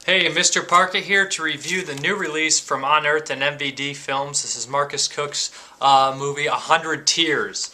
Hey, Mrparka here to review the new release from Unearthed and MVD Films. This is Marcus Koch's movie, 100 Tears.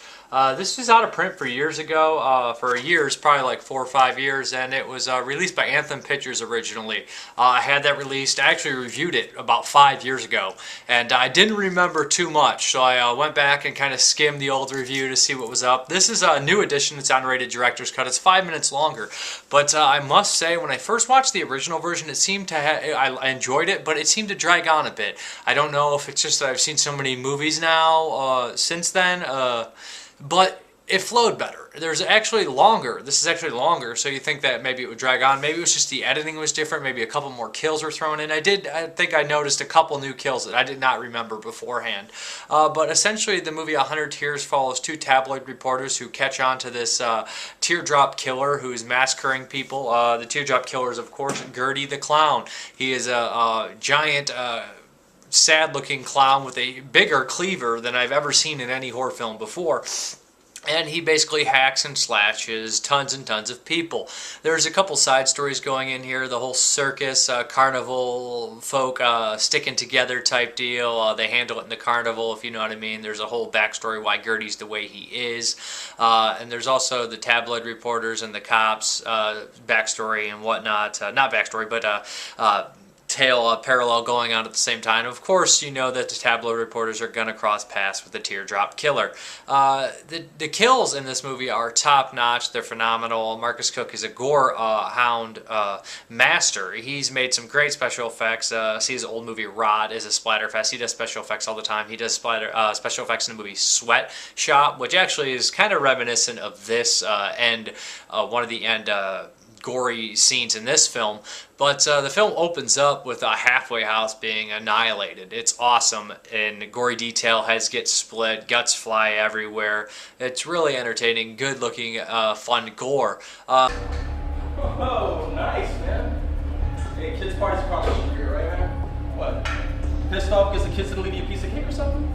This was out of print for years ago, for years, probably like 4 or 5 years, and it was released by Anthem Pictures originally. I had that released. I actually reviewed it about 5 years ago, and I didn't remember too much, so I went back and kind of skimmed the old review to see what was up. This is a new edition. It's unrated director's cut. It's 5 minutes longer, but I must say, when I first watched the original version, it seemed to I enjoyed it, but it seemed to drag on a bit. I don't know if it's just that I've seen so many movies now since then. But it flowed better. There's actually longer. This is actually longer, so you think that maybe it would drag on. Maybe it was just the editing was different. Maybe a couple more kills were thrown in. I think I noticed a couple new kills that I did not remember beforehand. But essentially, the movie 100 Tears follows two tabloid reporters who catch on to this teardrop killer who is massacring people. The teardrop killer is, of course, Gertie the Clown. He is a giant... sad-looking clown with a bigger cleaver than I've ever seen in any horror film before. And he basically hacks and slashes tons and tons of people. There's a couple side stories going in here. The whole circus, carnival, folk sticking together type deal. They handle it in the carnival, if you know what I mean. There's a whole backstory why Gertie's the way he is. And there's also the tabloid reporters and the cops backstory and whatnot. Not backstory, but... parallel going on at the same time. Of course, you know that the tabloid reporters are going to cross paths with the teardrop killer. The kills in this movie are top-notch. They're phenomenal. Marcus Koch is a gore hound master. He's made some great special effects. See his old movie Rod is a splatterfest. He does special effects all the time. He does special effects in the movie Sweat Shop, which actually is kind of reminiscent of this one of the end gory scenes in this film. But the film opens up with a halfway house being annihilated. It's awesome, and gory detail, heads get split, guts fly everywhere. It's really entertaining, good looking, fun gore. Oh, nice, man. Hey, kids' parties are probably easier, right, man? What? Pissed off because the kids didn't leave you a piece of cake or something?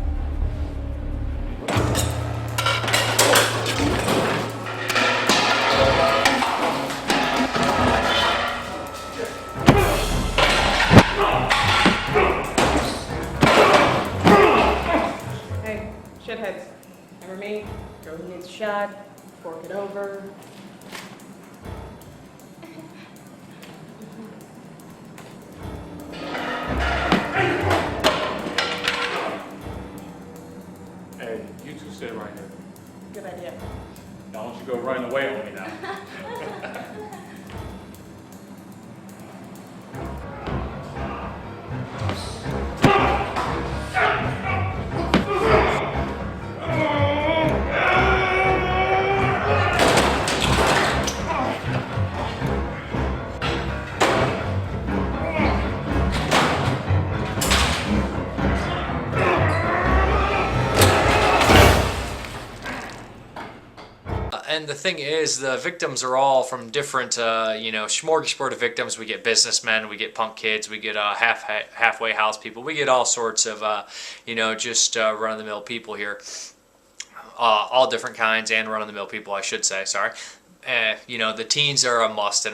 Shitheads. Remember me? Girl who needs a shot, fork it over. Hey, you two stay right here. Good idea. Don't you go running away on me now. And the thing is, the victims are all from different, smorgasbord of victims. We get businessmen, we get punk kids, we get halfway house people. We get all sorts of, just run-of-the-mill people here. All different kinds and run-of-the-mill people, I should say, sorry. The teens are a must in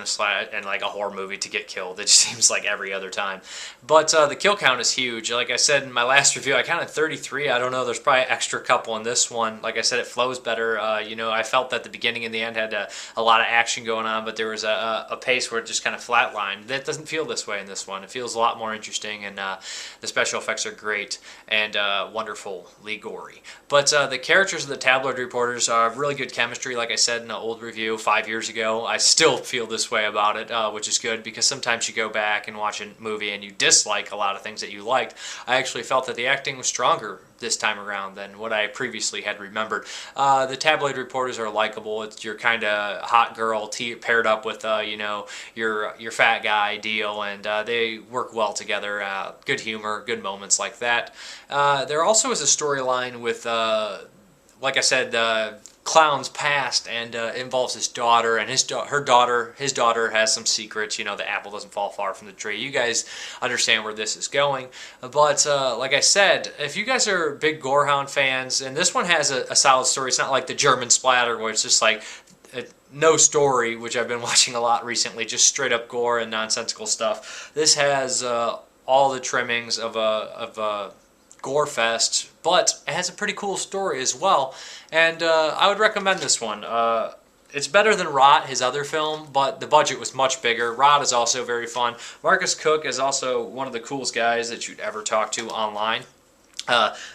like a horror movie to get killed. It just seems like every other time. But the kill count is huge. Like I said in my last review, I counted 33. I don't know. There's probably an extra couple in this one. Like I said, it flows better. I felt that the beginning and the end had a lot of action going on, but there was a pace where it just kind of flatlined. That doesn't feel this way in this one. It feels a lot more interesting, and the special effects are great and wonderfully gory. But the characters of the tabloid reporters have really good chemistry. Like I said in the old review 5 years ago, I still feel this way about it, which is good, because sometimes you go back and watch a movie and you dislike a lot of things that you liked. I actually felt that the acting was stronger this time around than what I previously had remembered. The tabloid reporters are likable. It's your kind of hot girl paired up with your fat guy deal, and they work well together. Good humor, good moments like that. There also is a storyline with like I said, clown's past, and involves his daughter, and his daughter has some secrets. The apple doesn't fall far from the tree. You guys understand where this is going. But like I said, if you guys are big Gorehound fans, and this one has a solid story. It's not like the German splatter where it's just like no story, which I've been watching a lot recently, just straight up gore and nonsensical stuff. This has all the trimmings of a gore fest, but it has a pretty cool story as well, and I would recommend this one. It's better than Rot, his other film, but the budget was much bigger. Rot is also very fun. Marcus Koch is also one of the coolest guys that you'd ever talk to online.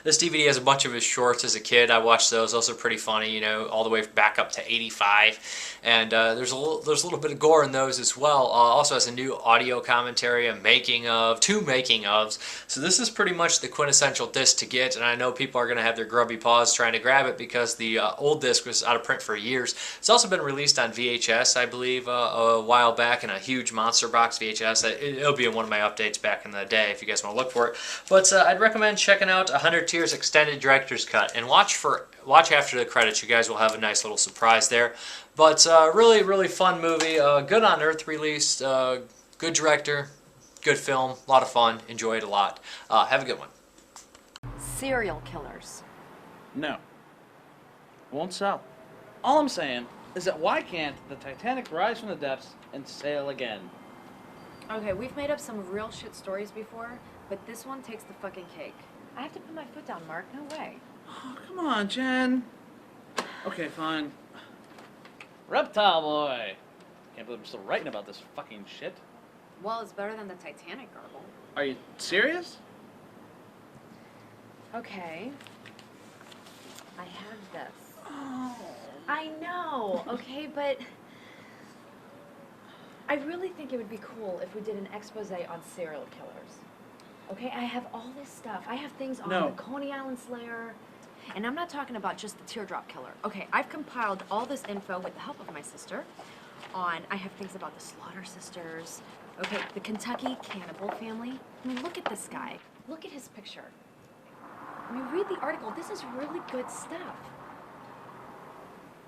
This DVD has a bunch of his shorts as a kid. I watched those. Those are pretty funny, you know, all the way back up to 85. And there's a little bit of gore in those as well. Also has a new audio commentary, a making of, 2 making ofs. So this is pretty much the quintessential disc to get. And I know people are going to have their grubby paws trying to grab it because the old disc was out of print for years. It's also been released on VHS, I believe, a while back in a huge monster box VHS. It'll be in one of my updates back in the day if you guys want to look for it. But I'd recommend checking out 100 Tears Extended Director's Cut, and watch after the credits. You guys will have a nice little surprise there. But really fun movie. Good Unearthed release. Good director. Good film. A lot of fun. Enjoy it a lot. Have a good one. Serial killers. No. Won't sell. All I'm saying is that why can't the Titanic rise from the depths and sail again? Okay, we've made up some real shit stories before, but this one takes the fucking cake. I have to put my foot down, Mark. No way. Oh, come on, Jen. Okay, fine. Reptile Boy. Can't believe I'm still writing about this fucking shit. Well, it's better than the Titanic garble. Are you serious? Okay. I have this. Oh. I know, okay, but I really think it would be cool if we did an expose on serial killers. Okay, I have all this stuff. I have things on the Coney Island Slayer. And I'm not talking about just the teardrop killer. Okay, I've compiled all this info with the help of my sister I have things about the Slaughter Sisters. Okay, the Kentucky cannibal family. I mean, look at this guy. Look at his picture. I mean, read the article. This is really good stuff.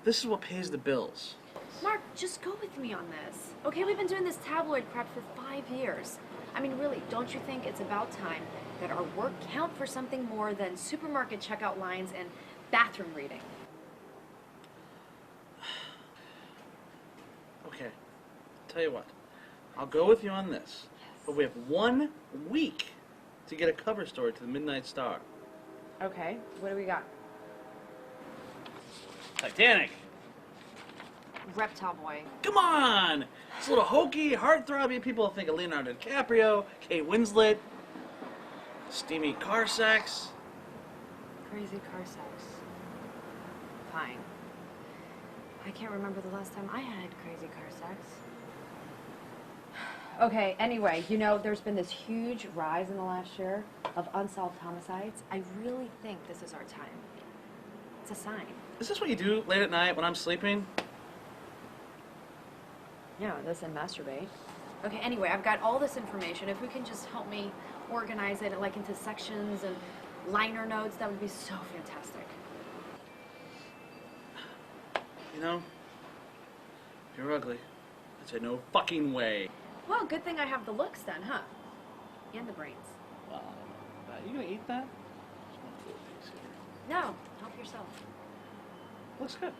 This is what pays the bills. Mark, just go with me on this. Okay, we've been doing this tabloid crap for 5 years. I mean, really, don't you think it's about time that our work count for something more than supermarket checkout lines and bathroom reading? Okay, tell you what. I'll go with you on this. Yes. But we have 1 week to get a cover story to the Midnight Star. Okay, what do we got? Titanic. Reptile Boy. Come on! It's a little hokey, heartthrobby. People think of Leonardo DiCaprio, Kate Winslet, steamy car sex. Crazy car sex. Fine. I can't remember the last time I had crazy car sex. Okay, anyway, you know, there's been this huge rise in the last year of unsolved homicides. I really think this is our time. It's a sign. Is this what you do late at night when I'm sleeping? Yeah, this and masturbate. Okay, anyway, I've got all this information. If we can just help me organize it like into sections and liner notes, that would be so fantastic. You know, if you're ugly, I'd say no fucking way. Well, good thing I have the looks then, huh? And the brains. Well, are you gonna eat that? Just one little piece here. No, help yourself. Looks good.